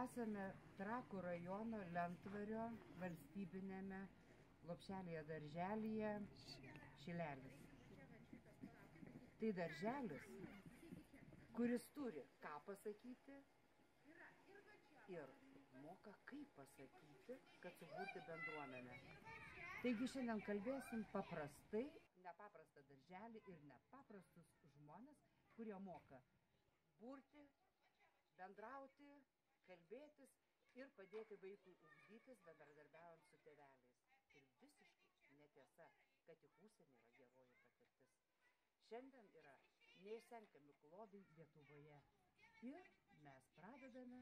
Esame Trakų rajono Lentvario valstybinėme lopšelėje darželyje Šilelis. Tai darželis, kuris turi ką pasakyti ir moka kaip pasakyti, kad suburti bendruomenę. Taigi šiandien kalbėsim paprastai, nepaprastą darželį ir nepaprastus žmonės, kurie moka burti, bendrauti, kalbėtis ir padėti vaikui ugdytis, bendradarbiaujant su tėveliais. Ir visiškai netiesa, kad tik užsienį yra geroji patirtis. Šiandien yra neišsenkiami klodai Lietuvoje. Ir mes pradedame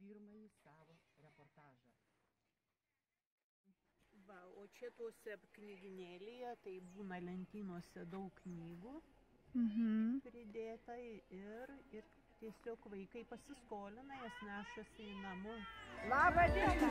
pirmąjį savo reportažą. Va, o čia tuose knyginėlėje, tai būna lentynose daug knygų pridėta ir tiesiog vaikai pasiskolina, jas nešasi į namus. Labą dieną!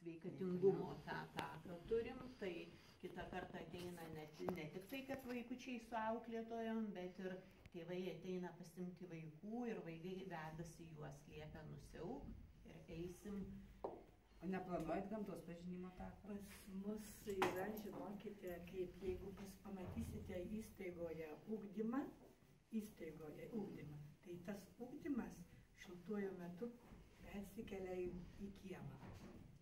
Sveikatingumo tą turim, tai kitą kartą ateina ne tik tai, kad vaikučiai su auklėtojom, bet ir tėvai ateina pasimti vaikų ir vaikai vedasi juos, liepia nusiauk ir eisim. O neplanuojat gamtos pažinimo taką? Pas mus yra, žinokite, kaip jeigu pamatysite įstaigoje ugdymą, tai tas ugdymas šiltuoju metu persikelia į kiemą.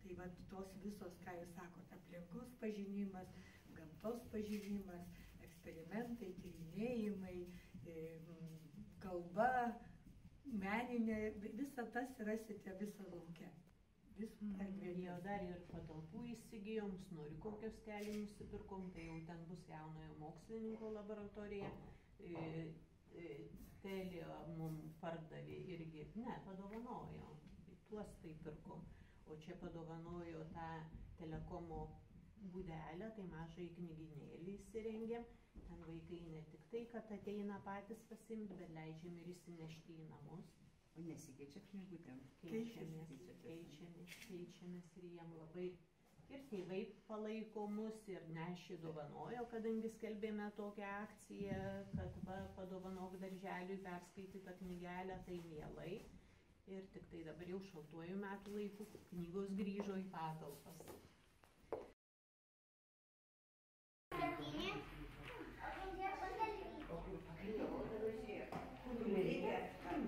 Tai va tos visos, ką jūs sakote, aplinkos pažinimas, gamtos pažinimas, eksperimentai, tyrinėjimai, kalba, meninė, visą tas rasite visą lauke. Jo dar ir patalpų įsigijom, Snorikokios kelį nusipirkom, tai jau ten bus jaunojo mokslininko laboratorija. Telio mums pardavė irgi, padovanojo, tuos tai pirkom. O čia padovanojo tą telekomo būdelę, tai mažai knyginėlį įsirengėm. Ten vaikai ne tik tai, kad ateina patys pasimti, bet leidžiam ir įsinešti į namus. O nesikeičia knygutėm? Keičiamės ir jiem labai. Ir tėvai palaiko mus ir nešė dovanojo, kadangi skelbėme tokią akciją, kad padovanok darželiui perskaitytą knygelę, tai mielai. Ir tik tai dabar jau šaltuoju metų laiku knygos grįžo į patalpas.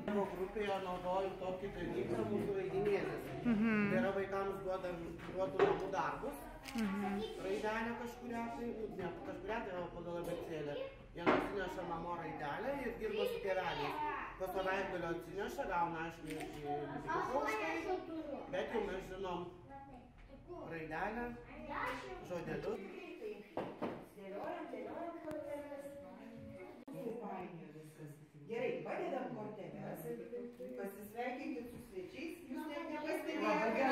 Savo grupėje naudoju tokį dalyką mūsų vaidinėlis. Tai yra vaikams duotų namų darbus, raidelę kažkurią, ne kažkurią, tai pagal abėcėlę. Jie nusineša namo raidelę ir dirba su tėveliais. Po savaitgalio atsineša, gauna aišku ir bet jau mes žinom raidelę, žodelius. Gerai, padedam korteles, pasisveikinkit su svečiais, jūs net nepastebėjote.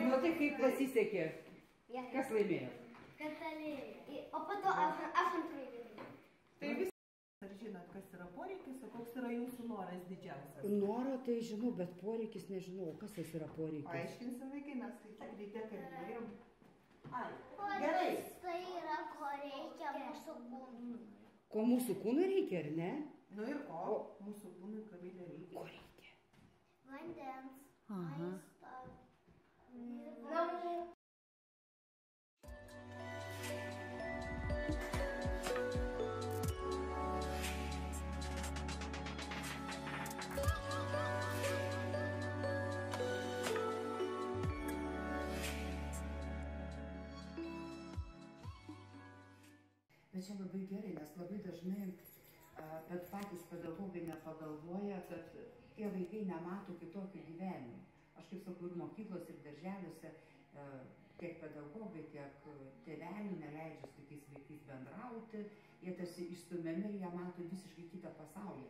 Nu tai kaip pasisekė? Kas laimėjo? Katalija. O po to aš antrąjį vietą. Tai visi. Ar žinot, kas yra poreikis, o koks yra jūsų noras didžiausias? Norą tai žinau, bet poreikis nežinau. Kas tas yra poreikis? Aiškinsim vaikai, mes kaip tik ryte kalbėjom. Poreikis tai yra, ko reikia mūsų kūnui. Ko mūsų kūnui reikia, ar ne? Nu ir ko? Mūsų kūnui kabilė reikia. Ko reikia? Vandens, Aha. maisto, namų. Bet čia labai gerai, nes labai dažnai bet patys pedagogai nepagalvoja, kad tie vaikai nemato kitokio gyvenimo. Aš kaip sakau, ir mokyklos, ir darželiuose tiek pedagogai, tiek tėvelių neleidžia su tokiais vaikais bendrauti, jie tarsi išstumiami ir jie mato visiškai kitą pasaulį.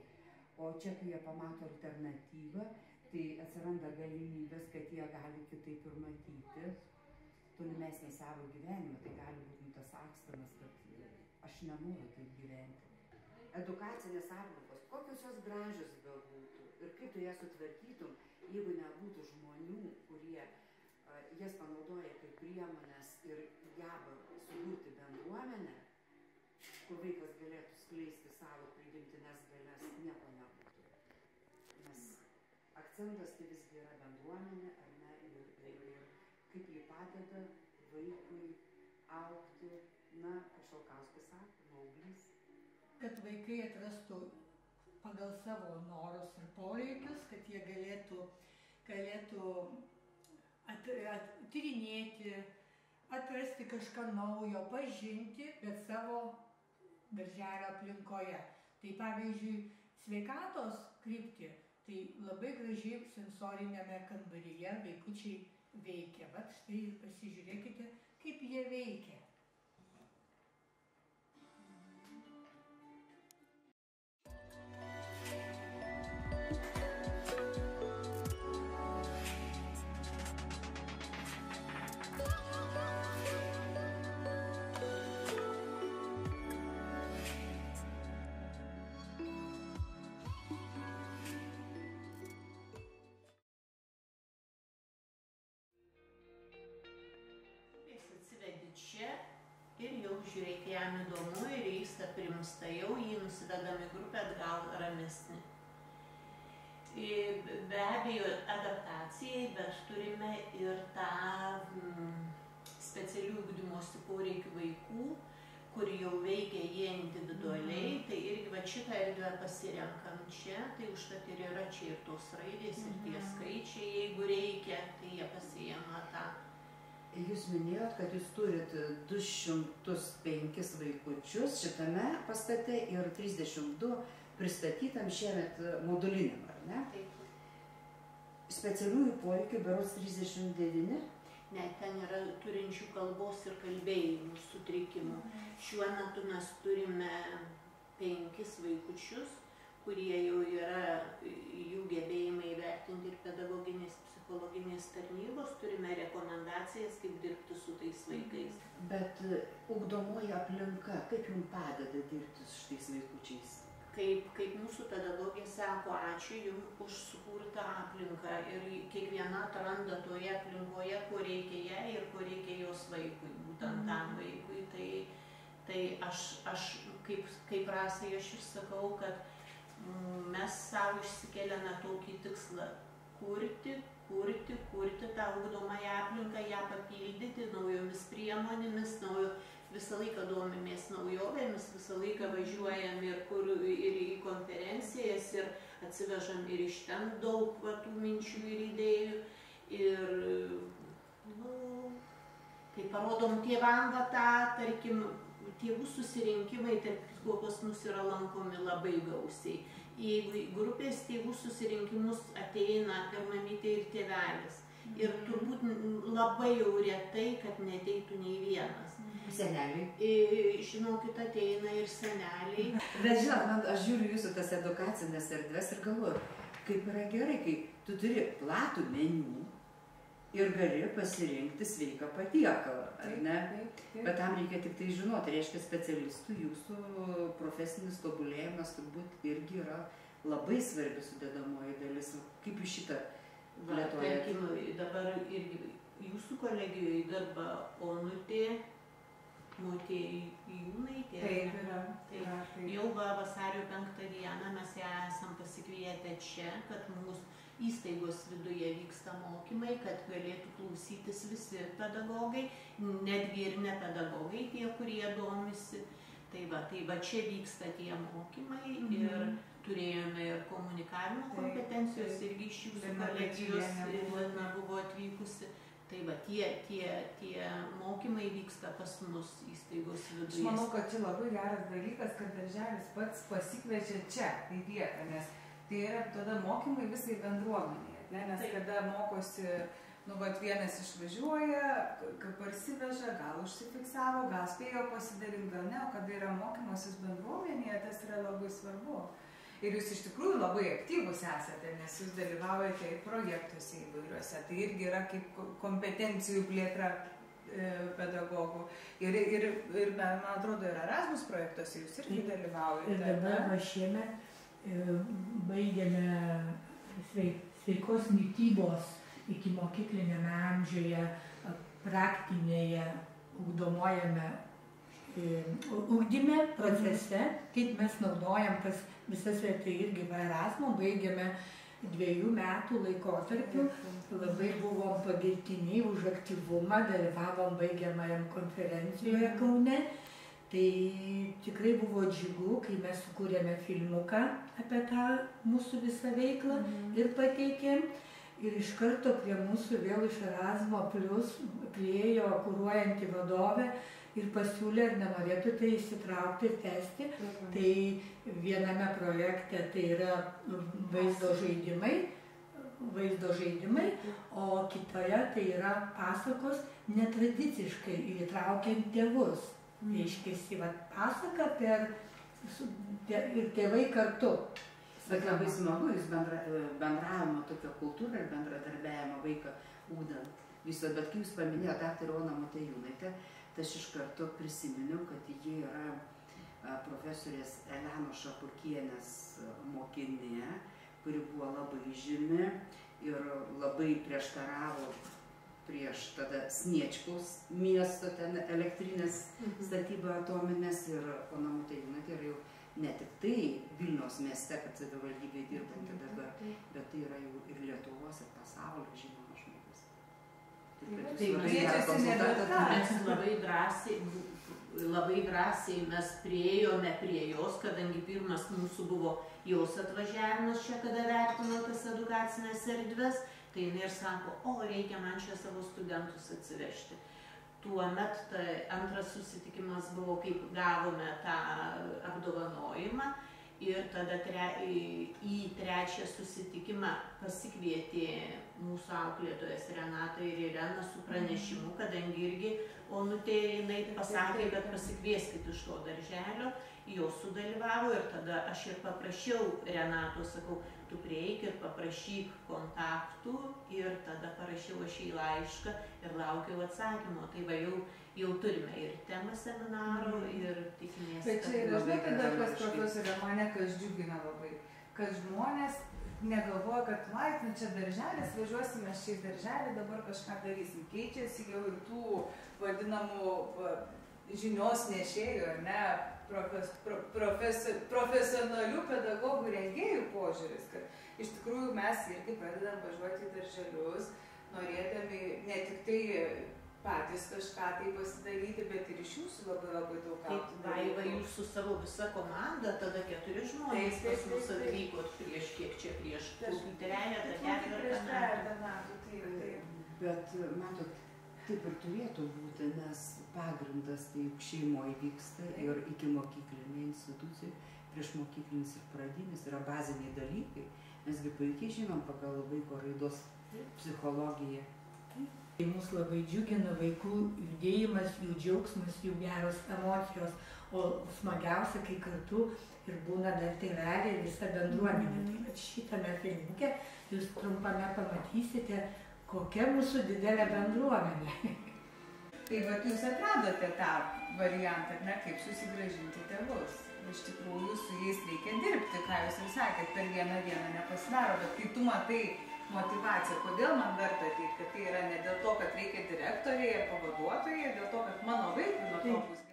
O čia, kai jie pamato alternatyvą, tai atsiranda galimybės, kad jie gali kitaip ir matyti. tolimesnį savo gyvenimą, tai gali būti tas akstinas, kad aš nenoriu taip gyventi. Edukacinės aplinkus, kokios jos gražios bebūtų ir kaip tu jas sutvarkytum, jeigu nebūtų žmonių, kurie jas panaudoja kaip priemonės ir geba suburti bendruomenę, kur vaikas galėtų skleisti savo prigimtines galias, nieko nebūtų. Nes akcentas tai visgi yra bendruomenė, ar ne, ir kaip ji padeda vaikui augti, na, Šalkauskis sako, paauglys. Kad vaikai atrastų pagal savo norus ir poreikius, kad jie galėtų tyrinėti, atrasti kažką naujo, pažinti, bet savo darželio aplinkoje. Tai pavyzdžiui, sveikatos kryptį, tai labai gražiai sensorinėme kambaryje vaikučiai veikia. Vat štai pasižiūrėkite, kaip jie veikia. Čia ir jau žiūrėk, jam įdomu ir jis aprimsta, jau jį nusivedam į grupę atgal ramesnį. Be abejo, adaptacijai, bet turime ir tą specialių ugdymosi poreikių vaikų, kur jau veikia jie individualiai, tai irgi va šitą erdvę pasirenkam čia, tai užtat ir yra čia ir tos raidės ir tie skaičiai, jeigu reikia, tai jie pasiema tą. Jūs minėjot, kad jūs turit 205 vaikučius šitame pastate ir 32 pristatytam šiemet moduliniam, ar ne? Taip. Specialiųjų poreikių berods 39? Ne, ten yra turinčių kalbos ir kalbėjimų sutrikimų. Šiuo metu mes turime 5 vaikučius, kurie jau yra jų gebėjimai įvertinti ir pedagoginės, psichologinės tarnybos, turime rekomendacijas, kaip dirbti su tais vaikais. Bet ugdomoji aplinka, kaip jums padeda dirbti su šitais vaikučiais? Kaip mūsų pedagogė sako, ačiū jums už sukurtą aplinką ir kiekviena atranda toje aplinkoje, ko reikia jai ir ko reikia jos vaikui, būtent tam vaikui. Tai aš kaip Rasai, aš ir sakau, kad mes savo išsikeliame tokį tikslą kurti tą ugdomąją aplinką, ją papildyti naujomis priemonėmis, visą laiką domimės naujovėmis, visą laiką važiuojam ir į konferencijas ir atsivežam ir iš ten daug tų minčių ir idėjų. Ir tai parodom tėvam tą, tarkim, tėvų susirinkimai, tarp pas mus yra lankomi labai gausiai. Jeigu grupės tėvų susirinkimus ateina ir mamytė ir tėvelis. Ir turbūt labai jau retai, kad neateitų nei vienas. Seneliai? Žinokit, ateina ir seneliai. Bet žinot, aš žiūriu jūsų tas edukacinės erdves ir galvoju, kaip yra gerai, kai tu turi platų meniu ir gali pasirinkti sveiką patiekalą, ar ne? Bet tam reikia tik tai žinoti, reiškia specialistų, jūsų profesinis tobulėjimas turbūt irgi yra labai svarbi sudedamoji dalis. Kaip jūs šitą plėtojate? Dabar irgi jūsų kolegijoje dirba Onutė Motiejūnaitė. Taip yra. Jau vasario 5 dieną mes ją esam pasikvietę čia, kad mūsų įstaigos viduje vyksta mokymai, kad galėtų klausytis visi pedagogai, netgi ir ne pedagogai, tie, kurie domisi. Tai va čia vyksta tie mokymai ir turėjome ir komunikavimo kompetencijos irgi iš jūsų kolegijos, Lina buvo atvykusi. Tai va tie mokymai vyksta pas mus įstaigos viduje. Aš manau, kad čia labai geras dalykas, kad darželis pats pasikviečia čia, tai vietą, nes tai yra tada mokymai visai bendruomenėje, nes kada mokosi, vienas išvažiuoja, parsiveža, gal užsifiksavo, gal spėjo pasidalinti, gal ne, o kada yra mokymasis bendruomenėje, tas yra labai svarbu. Ir jūs iš tikrųjų labai aktyvus esate, nes jūs dalyvaujate ir projektuose įvairiuose, tai irgi yra kaip kompetencijų plėtra. pedagogų. Ir man atrodo, ir Erasmus projektuose jūs irgi dalyvaujate. Ir dabar va šiemet baigėme sveikos mitybos iki mokyklinėme amžiuje praktinėje ugdomojame ugdyme procese, kaip mes naudojam tas visas, tai irgi Erasmus baigėme 2 metų laikotarpiu, labai buvom pagirtiniai už aktyvumą, dalyvavom baigiamajam konferencijoje Kaune. Tai tikrai buvo džiugu, kai mes sukūrėme filmuką apie tą mūsų visą veiklą ir pateikėm. Ir iš karto prie mūsų vėl iš Erasmus Plus priėjo kuruojanti vadovė ir pasiūlė, ar nenorėtumėte įsitraukti ir tęsti. Tai viename projekte tai yra vaizdo žaidimai, o kitoje tai yra pasakos netradiciškai įtraukiant tėvus. Reiškiasi, pasaka ir tėvai kartu. Bet labai smagu, jūs bendravimo tokio kultūrą ir bendradarbiavimo vaiką ugdant viso. Bet kai jūs paminėjote daktarę Oną Motiejūnaitę, tai aš iš karto prisiminiau, kad ji yra profesorės Elenos Šapukienės mokinė, kuri buvo labai žymi ir labai prieštaravo prieš tada Sniečkaus miesto ten elektrinės statybą atominės, ir Ona Motiejūnaitė yra jau ne tik tai Vilniaus mieste, kad savivaldybėje dirbanti dabar, bet tai yra jau ir Lietuvos, ir pasaulio žinomas žmogus. Tai labai drąsiai mes priėjome prie jos, kadangi pirmas mūsų buvo jos atvažiavimas čia, kada vertino tas edukacinės erdves, tai jinai ir sako, reikia man čia savo studentus atsivežti. Tuomet antras susitikimas buvo, kaip gavome tą apdovanojimą, ir tada į trečią susitikimą pasikvietė mūsų auklėtojas Renata ir Irena su pranešimu, kadangi irgi Onutė jinai pasakė, kad pasikvieskit iš to darželio, jos sudalyvavo, ir tada aš ir paprašiau Renatos, sakau, tu prieik ir paprašyk kontaktų, ir tada parašiau aš į laišką ir laukiau atsakymo. Tai va jau turime ir temą seminaro, ir tikimės. Bet čia ir žinai, kada pas profesorė mane kas džiugina labai, kad žmonės negalvoja, kad čia darželis, važiuosime šiais darželį, dabar kažką darysim. Keičiasi jau ir tų vadinamų žinios nešėjų, ar ne, profesionalių pedagogų rengėjų požiūris, kad iš tikrųjų mes irgi pradedam važiuoti į darželius, norėdami ne tik tai patys kažką tai pasidaryti, bet ir iš jūsų labai daug gauti. Vaiva, jūs su savo visa komanda, tada 4 žmonės pas mus atvykot prieš trejetą metų. Bet matot, taip ir turėtų būti, nes pagrindas tai juk šeimoje vyksta ir iki mokyklinė institucija, prieš mokyklinis ir pradinis yra baziniai dalykai. Mesgi puikiai žinom pagal vaiko raidos psichologiją. Tai mus labai džiugina vaikų judėjimas, jų džiaugsmas, jų geros emocijos, o smagiausia, kai kartu ir būna dar tėveliai, visa bendruomenė. Tai šitame filmuke jūs trumpame pamatysite, kokia mūsų didelė bendruomenė. Tai vat jūs atradote tą variantą, ne, kaip susigrąžinti tėvus. Iš tikrųjų, su jais reikia dirbti, ką jūs ir sakėt, per vieną dieną nepasidaro, bet kai tu matai motivaciją, kodėl man verta ateiti, kad tai yra ne dėl to, kad reikia direktoriai ar pavaduotojai, dėl to, kad mano vaikui nuo to bus